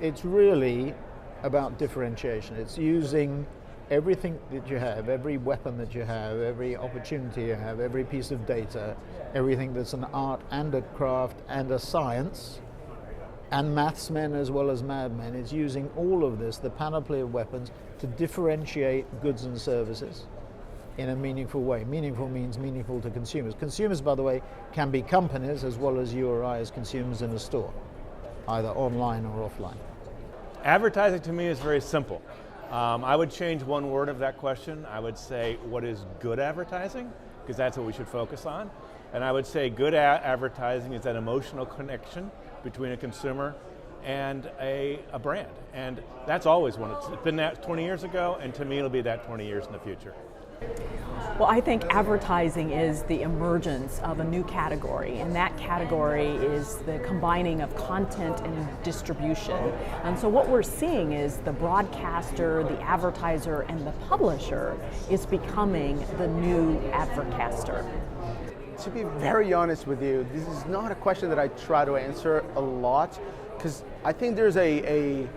It's really about differentiation. It's using everything that you have, every weapon that you have, every opportunity you have, every piece of data, everything that's an art and a craft and a science, and mathsmen as well as madmen. It's using all of this, the panoply of weapons, to differentiate goods and services in a meaningful way. Meaningful means meaningful to consumers. Consumers, by the way, can be companies as well as you or I as consumers in a store, either online or offline. Advertising to me is very simple. I would change one word of that question. I would say, what is good advertising? Because that's what we should focus on. And I would say good advertising is that emotional connection between a consumer and a brand. And that's always one. It's been that 20 years ago, and to me it'll be that 20 years in the future. Well, I think advertising is the emergence of a new category, and that category is the combining of content and distribution. And so what we're seeing is the broadcaster, the advertiser, and the publisher is becoming the new advercaster. To be very honest with you, this is not a question that I try to answer a lot, because I think there's a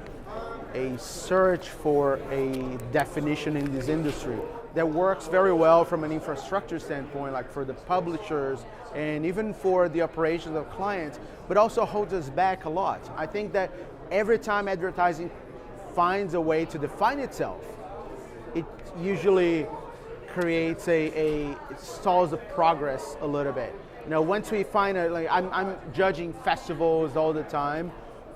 search for a definition in this industry that works very well from an infrastructure standpoint, like for the publishers and even for the operations of clients, but also holds us back a lot. I think that every time advertising finds a way to define itself, it usually creates it stalls the progress a little bit. You know, once we find I'm judging festivals all the time,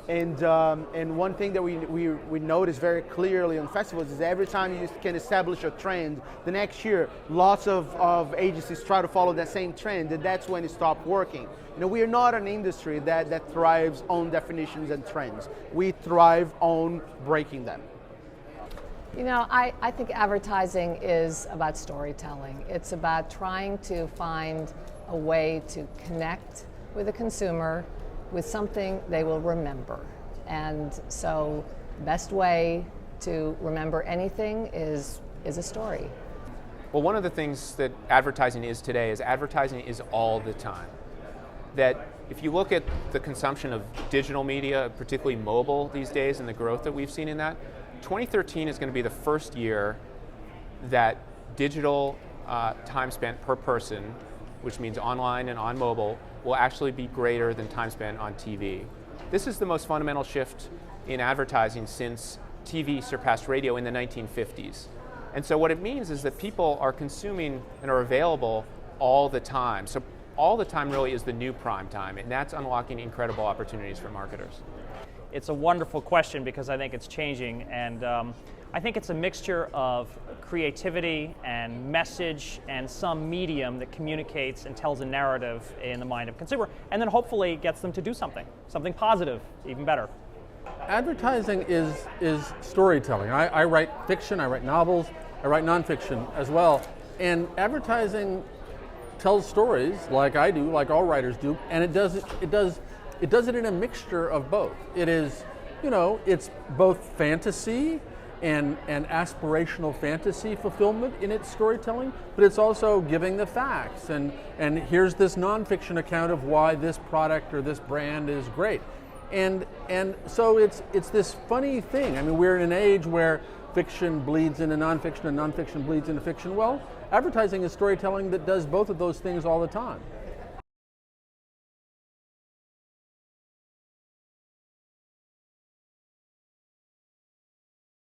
and one thing that we notice very clearly on festivals is every time you can establish a trend, the next year lots of agencies try to follow that same trend, and that's when it stops working. You know, we are not an industry that thrives on definitions and trends. We thrive on breaking them. You know, I think advertising is about storytelling. It's about trying to find a way to connect with the consumer with something they will remember. And so the best way to remember anything is a story. Well, one of the things that advertising is today is advertising is all the time. That if you look at the consumption of digital media, particularly mobile these days, and the growth that we've seen in that, 2013 is going to be the first year that digital time spent per person, which means online and on mobile, will actually be greater than time spent on TV. This is the most fundamental shift in advertising since TV surpassed radio in the 1950s. And so what it means is that people are consuming and are available all the time. So all the time really is the new prime time, and that's unlocking incredible opportunities for marketers. It's a wonderful question because I think it's changing, and I think it's a mixture of creativity and message and some medium that communicates and tells a narrative in the mind of a consumer, and then hopefully gets them to do something positive, even better. Advertising is storytelling. I write fiction, I write novels, I write nonfiction as well, and advertising tells stories like I do, like all writers do, and it does it in a mixture of both. It is, it's both fantasy and aspirational fantasy fulfillment in its storytelling, but it's also giving the facts and here's this nonfiction account of why this product or this brand is great. And so it's this funny thing. I mean, we're in an age where fiction bleeds into nonfiction and nonfiction bleeds into fiction. Well, advertising is storytelling that does both of those things all the time.